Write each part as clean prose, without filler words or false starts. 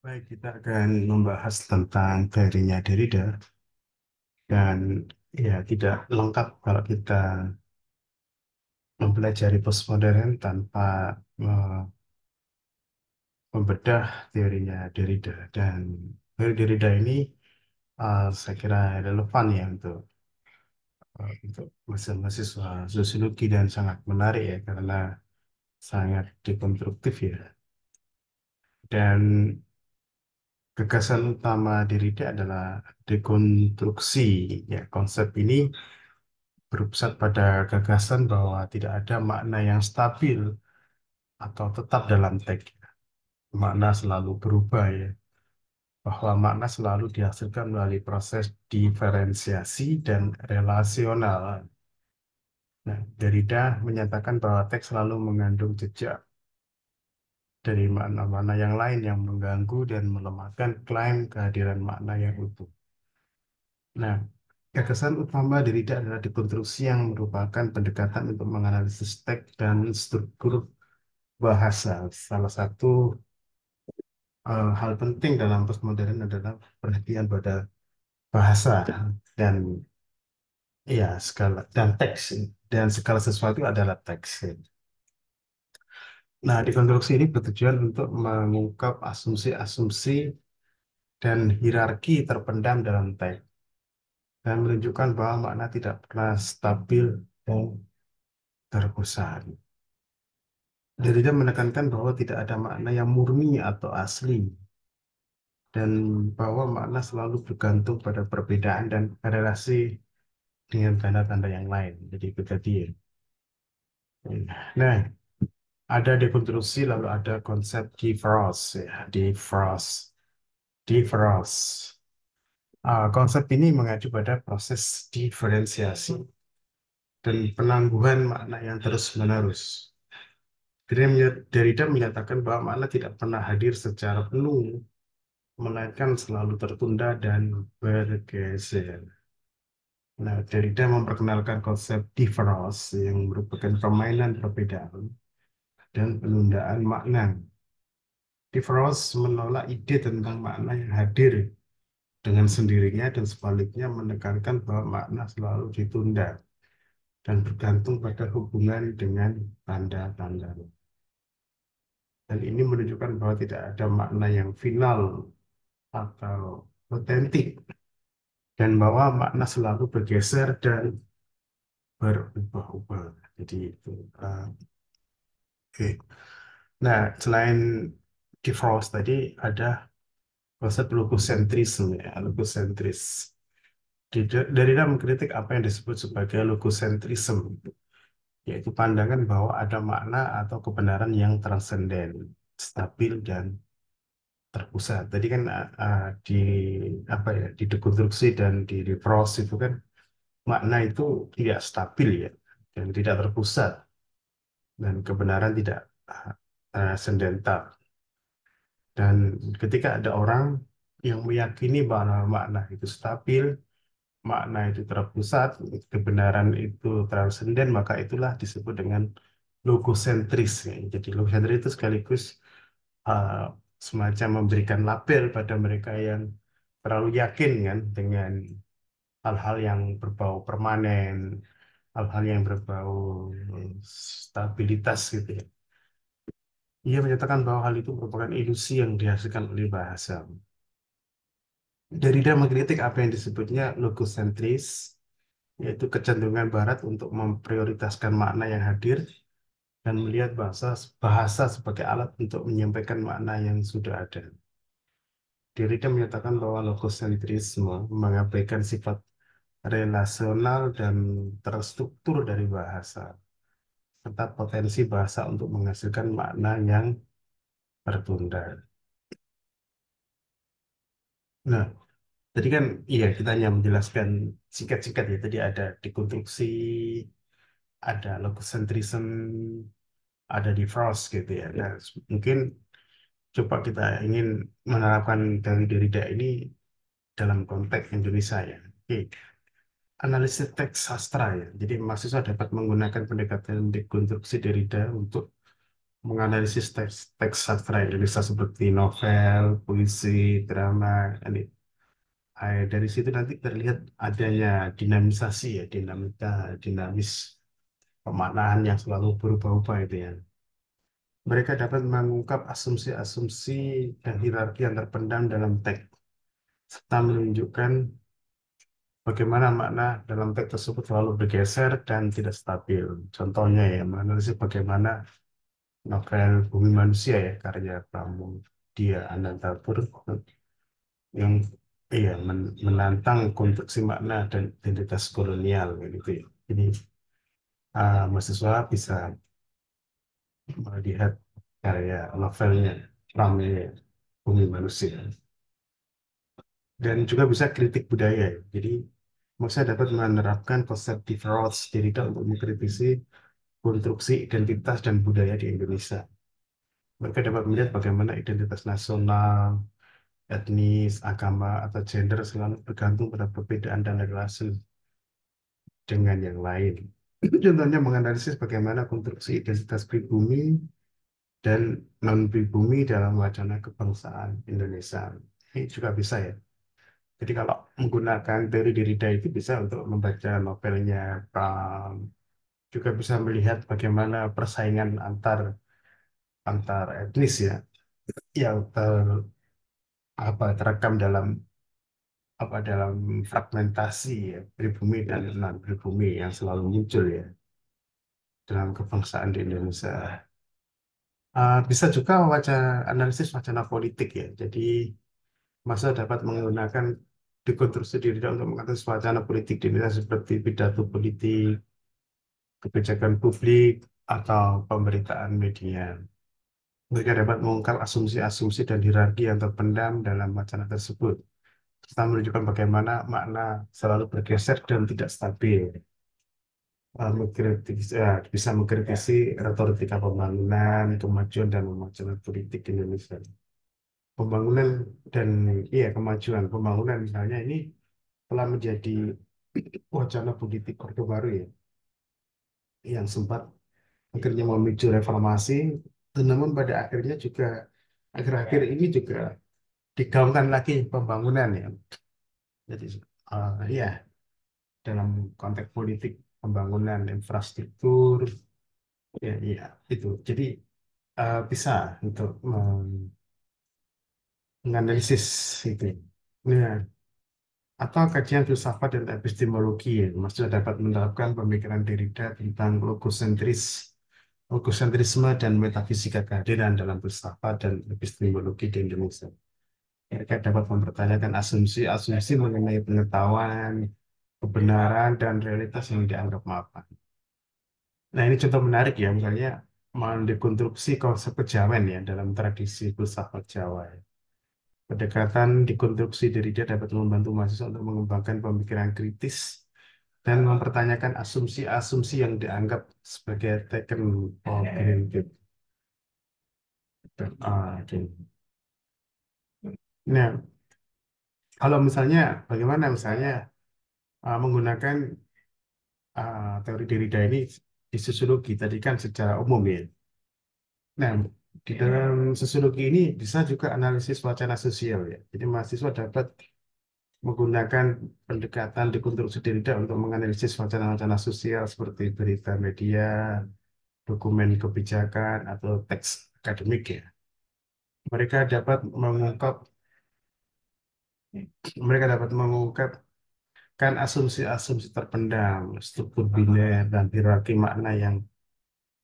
Baik, kita akan membahas tentang teorinya Derrida dan ya tidak lengkap kalau kita mempelajari postmodern tanpa membedah teorinya Derrida dan teori Derrida ini saya kira relevan ya untuk mahasiswa sosiologi dan sangat menarik ya karena sangat dekonstruktif ya dan gagasan utama Derrida adalah dekonstruksi ya konsep ini berpusat pada gagasan bahwa tidak ada makna yang stabil atau tetap dalam teks. Makna selalu berubah ya, bahwa makna selalu dihasilkan melalui proses diferensiasi dan relasional. Nah, Derrida menyatakan bahwa teks selalu mengandung jejak dari makna-makna yang lain yang mengganggu dan melemahkan klaim kehadiran makna yang utuh. Nah, gagasan utama Derrida adalah dekonstruksi yang merupakan pendekatan untuk menganalisis teks dan struktur bahasa. Salah satu hal penting dalam postmodern adalah perhatian pada bahasa dan ya skala dan teks dan segala sesuatu adalah teks. Nah, dekonstruksi ini bertujuan untuk mengungkap asumsi-asumsi dan hierarki terpendam dalam teks dan menunjukkan bahwa makna tidak pernah stabil dan terpusat. Derrida menekankan bahwa tidak ada makna yang murni atau asli dan bahwa makna selalu bergantung pada perbedaan dan relasi dengan tanda-tanda yang lain. Jadi itu tadi ya. Nah, ada dekonstruksi lalu ada konsep defrost ya, defrost, defrost. Konsep ini mengacu pada proses diferensiasi dan penangguhan makna yang terus-menerus. Derrida menyatakan bahwa makna tidak pernah hadir secara penuh, melainkan selalu tertunda dan bergeser. Nah, Derrida memperkenalkan konsep difference yang merupakan permainan perbedaan dan penundaan makna. Difference menolak ide tentang makna yang hadir dengan sendirinya dan sebaliknya menekankan bahwa makna selalu ditunda dan bergantung pada hubungan dengan tanda-tanda. Dan ini menunjukkan bahwa tidak ada makna yang final atau otentik dan bahwa makna selalu bergeser dan berubah-ubah. Jadi itu. Oke. Nah, selain di Frost tadi ada konsep logosentrisme ya, logosentris. Derrida mengkritik apa yang disebut sebagai logosentrisme, yaitu pandangan bahwa ada makna atau kebenaran yang transenden, stabil dan terpusat. Tadi kan di apa ya, di dekonstruksi dan di Frost itu kan makna itu tidak stabil ya dan tidak terpusat dan kebenaran tidak transcendental. Dan ketika ada orang yang meyakini bahwa makna itu stabil, makna itu terpusat, kebenaran itu transenden, maka itulah disebut dengan logosentris. Ya. Jadi logosentris itu sekaligus uh, semacam memberikan label pada mereka yang terlalu yakin kan dengan hal-hal yang berbau permanen, hal-hal yang berbau stabilitas gitu ya. Ia menyatakan bahwa hal itu merupakan ilusi yang dihasilkan oleh bahasa. Derrida mengkritik apa yang disebutnya logosentris, yaitu kecenderungan Barat untuk memprioritaskan makna yang hadir dan melihat bahasa bahasa sebagai alat untuk menyampaikan makna yang sudah ada. Derrida menyatakan bahwa logosentrisme mengabaikan sifat relasional dan terstruktur dari bahasa, serta potensi bahasa untuk menghasilkan makna yang tertunda. Nah, tadi kan iya kita hanya menjelaskan singkat-singkat ya. Tadi ada dekonstruksi, ada logocentrism, ada di Frost gitu ya. Nah, mungkin coba kita ingin menerapkan dari Derrida ini dalam konteks Indonesia ya. Oke, analisis teks sastra ya. Jadi mahasiswa dapat menggunakan pendekatan dekonstruksi Derrida untuk menganalisis teks sastra Indonesia seperti novel, puisi, drama. Ini, dari situ nanti terlihat adanya dinamisasi ya, dinamika, dinamis pemaknaan yang selalu berubah-ubah itu ya. Mereka dapat mengungkap asumsi-asumsi dan hierarki yang terpendam dalam teks, serta menunjukkan bagaimana makna dalam teks tersebut selalu bergeser dan tidak stabil. Contohnya ya, menganalisis bagaimana novel Bumi Manusia ya, karya Pramudia Anantatur yang menantang konstruksi makna dan identitas kolonial gitu ya. Jadi mahasiswa bisa melihat karya novelnya Pramudia Bumi Manusia dan juga bisa kritik budaya ya. Jadi maksudnya dapat menerapkan konsep Roth Derrida untuk mengkritisi konstruksi identitas dan budaya di Indonesia. Mereka dapat melihat bagaimana identitas nasional, etnis, agama, atau gender selalu bergantung pada perbedaan dan relasi dengan yang lain. Contohnya menganalisis bagaimana konstruksi identitas pribumi dan non-pribumi dalam wacana kebangsaan Indonesia. Ini juga bisa ya. Jadi kalau menggunakan teori Derrida itu bisa untuk membaca novelnya Pram, juga bisa melihat bagaimana persaingan antar antar etnis ya, yang terekam dalam dalam fragmentasi ya, pribumi dan non pribumi yang selalu muncul ya dalam kebangsaan di Indonesia. Bisa juga analisis wacana politik ya. Jadi masa dapat menggunakan dekonstruksi diri untuk mengatasi wacana politik di Indonesia seperti pidato politik, kebijakan publik, atau pemberitaan media. Mereka dapat mengungkap asumsi-asumsi dan hierarki yang terpendam dalam wacana tersebut, serta menunjukkan bagaimana makna selalu bergeser dan tidak stabil. Bisa mengkritisi retorika pembangunan, kemajuan, dan pemajuan politik Indonesia. Pembangunan dan kemajuan pembangunan misalnya ini telah menjadi wacana politik Orde Baru ya, yang sempat akhirnya memicu reformasi, namun pada akhirnya juga akhir-akhir ini juga digaungkan lagi pembangunan ya. Jadi ya dalam konteks politik pembangunan infrastruktur ya itu. Jadi bisa untuk menganalisis itu. Nah, atau kajian filsafat dan epistemologi ya, maksudnya dapat menerapkan pemikiran Derrida tentang logosentrisme dan metafisika kehadiran dalam filsafat dan epistemologi di Indonesia. Mereka dapat mempertanyakan asumsi-asumsi mengenai pengetahuan, kebenaran, dan realitas yang dianggap mapan. Nah, ini contoh menarik ya, misalnya mendekonstruksi konsep kejawen ya dalam tradisi filsafat Jawa ya. Pendekatan dekonstruksi Derrida dapat membantu mahasiswa untuk mengembangkan pemikiran kritis dan mempertanyakan asumsi-asumsi yang dianggap sebagai taken for granted. Oke. Nah, kalau misalnya bagaimana misalnya menggunakan teori Derrida ini di sosiologi tadi kan secara umum ya. Nah, di dalam sosiologi ini bisa juga analisis wacana sosial ya. Jadi mahasiswa dapat menggunakan pendekatan dekonstruksi Derrida untuk menganalisis wacana-wacana sosial seperti berita media, dokumen kebijakan, atau teks akademik ya. Mereka dapat mengungkap mereka dapat mengungkapkan asumsi-asumsi terpendam, struktur biner, dan hierarki makna yang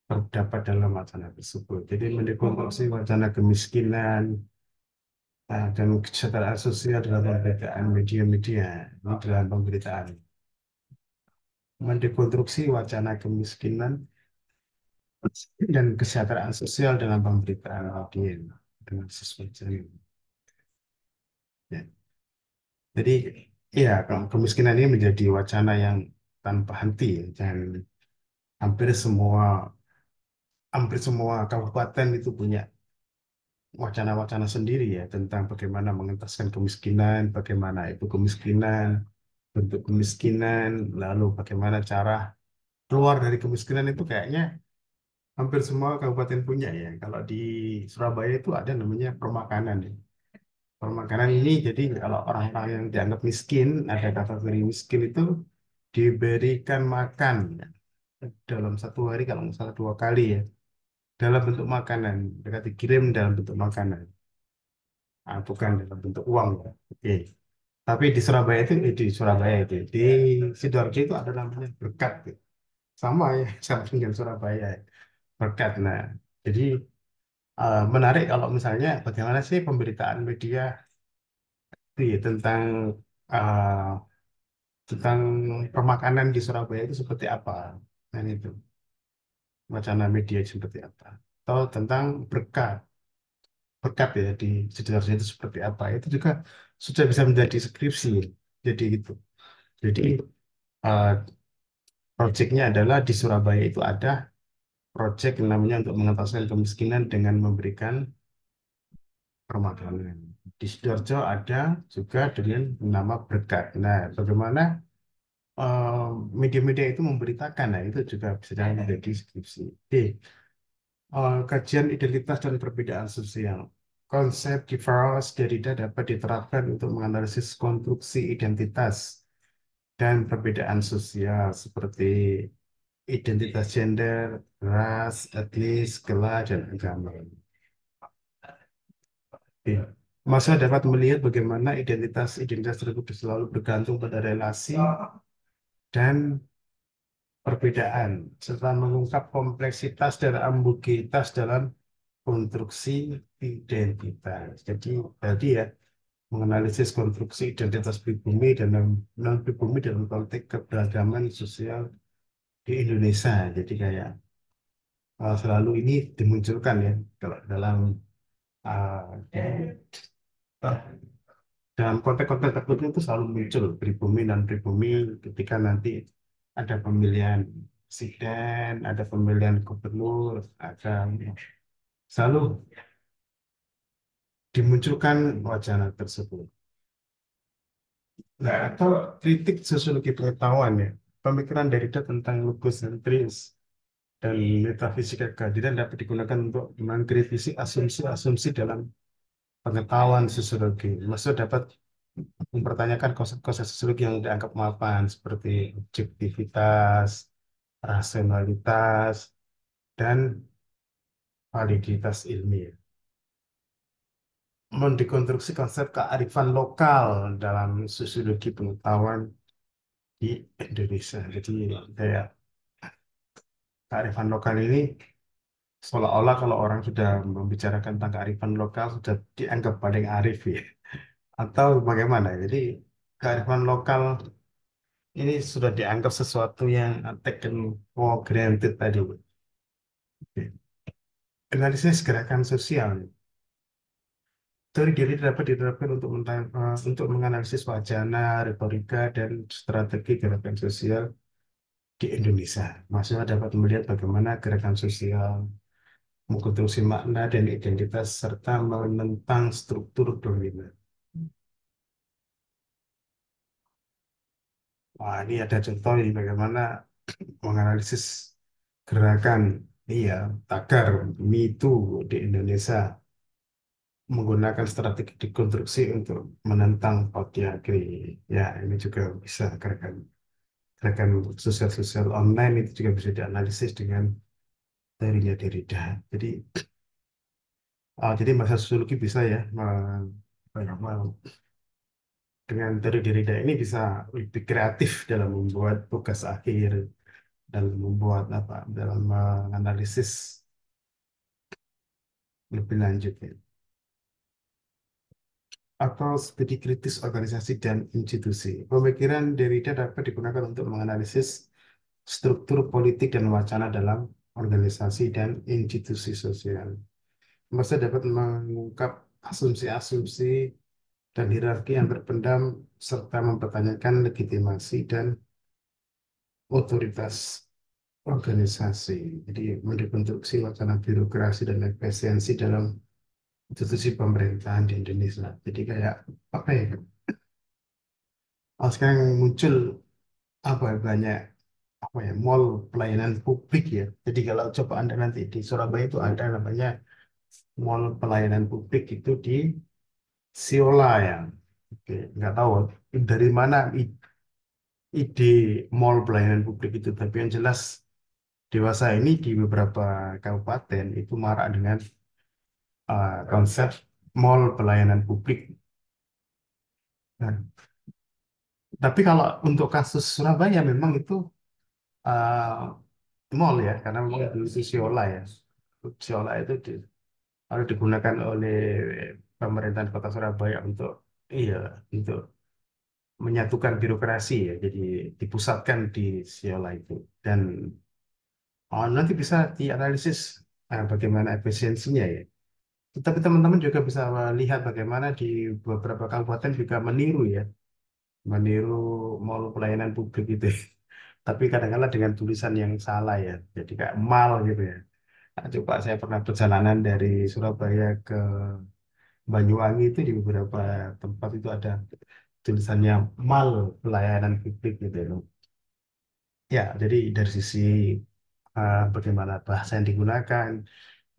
terdapat dalam wacana tersebut. Jadi mendekonstruksi wacana kemiskinan dan kesejahteraan sosial dalam pemberitaan media-media, ini dalam pemberitaan. Mendekonstruksi wacana kemiskinan dan kesejahteraan sosial dalam pemberitaan media dengan sesuai jalan. Ya. Jadi, ya, kemiskinan ini menjadi wacana yang tanpa henti ya, dan hampir semua hampir semua kabupaten itu punya wacana-wacana sendiri ya tentang bagaimana mengentaskan kemiskinan, bagaimana itu kemiskinan, bentuk kemiskinan, lalu bagaimana cara keluar dari kemiskinan itu kayaknya hampir semua kabupaten punya ya. Kalau di Surabaya itu ada namanya permakanan ya. Permakanan ini jadi kalau orang-orang yang dianggap miskin, ada kategori miskin itu diberikan makan ya, dalam satu hari kalau nggak salah 2 kali ya, dalam bentuk makanan. Mereka dikirim dalam bentuk makanan, bukan dalam bentuk uang ya. Oke. Tapi di Surabaya itu, di Surabaya itu, di Sidoarjo itu ada namanya berkat, gitu. Sama ya, sama dengan Surabaya, berkat. Nah, jadi menarik kalau misalnya bagaimana sih pemberitaan media itu ya uh, tentang pemakanan di Surabaya itu seperti apa, dan itu wacana media seperti apa, atau tentang berkat berkat ya di Sidoarjo itu seperti apa, itu juga sudah bisa menjadi skripsi. Jadi gitu. Jadi uh, proyeknya adalah di Surabaya itu ada proyek yang namanya untuk mengentaskan kemiskinan dengan memberikan permakanan. Di Sidoarjo ada juga dengan nama berkat. Nah, bagaimana eh, media-media itu memberitakan, nah itu juga bisa jadi menjadi skripsi. Kajian identitas dan perbedaan sosial. Konsep Givaras Derrida dapat diterapkan untuk menganalisis konstruksi identitas dan perbedaan sosial seperti identitas gender, ras, etnis, kelas, dan agama. Oke. Masa dapat melihat bagaimana identitas tersebut selalu bergantung pada relasi dan perbedaan, serta mengungkap kompleksitas dan ambiguitas dalam konstruksi identitas. Jadi ya, menganalisis konstruksi identitas pribumi dan non-pribumi dalam konteks keberagaman sosial di Indonesia. Jadi kayak selalu ini dimunculkan ya, kalau dalam uh, dalam konteks-konteks tertentu itu selalu muncul pribumi dan pribumi ketika nanti ada pemilihan presiden, ada pemilihan gubernur, ada selalu dimunculkan wacana tersebut. Nah, atau kritik sosiologi pengetahuan ya, pemikiran Derrida tentang logosentris dan metafisika kehadiran dapat digunakan untuk mengkritisi asumsi-asumsi dalam pengetahuan sosiologi. Maksud dapat mempertanyakan konsep-konsep sosiologi yang dianggap mapan seperti objektivitas, rasionalitas, dan validitas ilmiah. Mendekonstruksi konsep kearifan lokal dalam sosiologi pengetahuan di Indonesia. Jadi kayak kearifan lokal ini seolah-olah kalau orang sudah membicarakan tentang kearifan lokal sudah dianggap paling arif ya. Atau bagaimana? Jadi kearifan lokal ini sudah dianggap sesuatu yang taken for granted tadi. Analisis gerakan sosial. Teori diri dapat diterapkan untuk menganalisis wacana, retorika, dan strategi gerakan sosial di Indonesia. Maksudnya dapat melihat bagaimana gerakan sosial mengkonstruksi makna dan identitas serta menentang struktur dominan. Wah, ini ada contoh ini bagaimana menganalisis gerakan iya tagar Me Too di Indonesia menggunakan strategi dekonstruksi untuk menentang patriarki. Ya, ini juga bisa gerakan gerakan sosial-sosial online itu juga bisa dianalisis dengan teorinya Derrida. Jadi masa sosiologi bisa ya dengan teori Derrida ini bisa lebih kreatif dalam membuat tugas akhir, dalam membuat apa, dalam menganalisis lebih lanjut ya. Atau studi kritis organisasi dan institusi. Pemikiran Derrida dapat digunakan untuk menganalisis struktur politik dan wacana dalam organisasi dan institusi sosial. Masa dapat mengungkap asumsi-asumsi dan hierarki yang terpendam serta mempertanyakan legitimasi dan otoritas organisasi. Jadi mendekonstruksi wacana birokrasi dan efisiensi dalam institusi pemerintahan di Indonesia. Jadi kayak apa ya? Sekarang muncul apa ya, banyak. apa ya, mall pelayanan publik ya. Jadi kalau coba Anda nanti di Surabaya itu ada namanya mall pelayanan publik itu di Siola ya. Oke, nggak tahu dari mana ide mall pelayanan publik itu, tapi yang jelas dewasa ini di beberapa kabupaten itu marak dengan konsep mall pelayanan publik. Nah, tapi kalau untuk kasus Surabaya memang itu mall ya, karena memang itu Siola ya. Siola itu harus digunakan oleh pemerintahan Kota Surabaya untuk iya untuk menyatukan birokrasi ya. Jadi dipusatkan di Siola itu dan nanti bisa dianalisis bagaimana efisiensinya ya. Tapi teman-teman juga bisa lihat bagaimana di beberapa kabupaten juga meniru ya, meniru mall pelayanan publik itu. Tapi kadang-kadang dengan tulisan yang salah ya, jadi kayak mal gitu ya. Nah, coba saya pernah perjalanan dari Surabaya ke Banyuwangi itu di beberapa tempat itu ada tulisannya mal pelayanan publik gitu ya. Ya, jadi dari sisi bagaimana bahasa yang digunakan,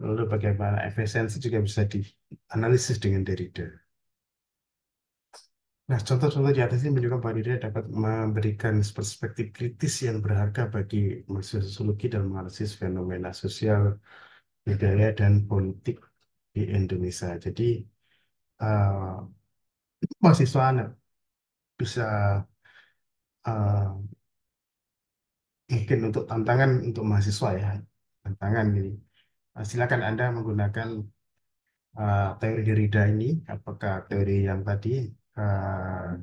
lalu bagaimana efisiensi juga bisa dianalisis dengan Derrida. Nah, contoh-contoh di atas ini menunjukkan bahwa Derrida dapat memberikan perspektif kritis yang berharga bagi mahasiswa sosiologi dan menganalisis fenomena sosial, budaya, dan politik di Indonesia. Jadi, eh, mahasiswa bisa eh, mungkin untuk tantangan untuk mahasiswa ya, tantangan ini. Silakan Anda menggunakan teori Derrida ini, apakah teori yang tadi uh,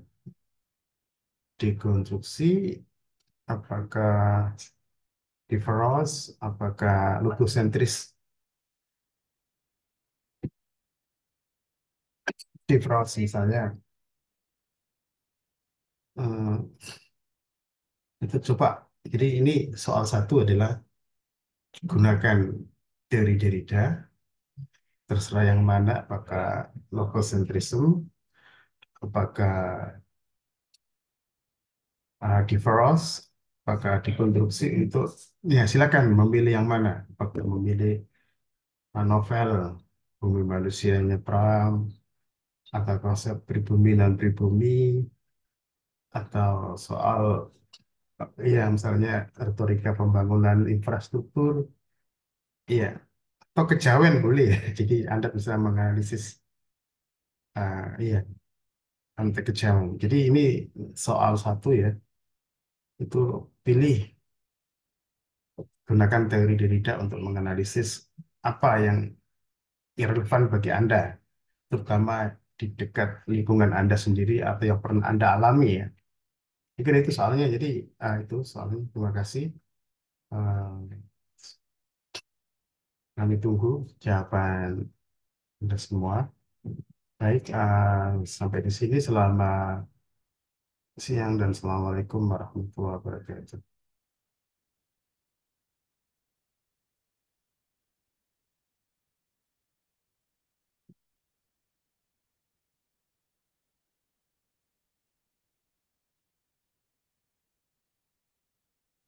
dekonstruksi, apakah Diveros, apakah logosentris. Diveros misalnya, eh, itu coba. Jadi ini soal satu adalah gunakan teori Derrida, terserah yang mana, apakah logosentrisme, apakah Diveros, apakah dekonstruksi itu, ya silakan memilih yang mana. Apakah memilih novel Bumi Manusia Nyebrang, atau konsep pribumi dan pribumi, atau soal ya misalnya retorika pembangunan infrastruktur, iya, atau kejawen boleh ya. Jadi Anda bisa menganalisis iya anti kejawen. Jadi ini soal satu ya, itu pilih gunakan teori Derrida untuk menganalisis apa yang relevan bagi Anda, terutama di dekat lingkungan Anda sendiri atau yang pernah Anda alami ya. Mungkin itu soalnya, jadi itu soalnya. Terima kasih. Eh, Kami tunggu jawaban Anda semua. Baik, sampai di sini. Selamat siang dan Assalamualaikum warahmatullahi wabarakatuh.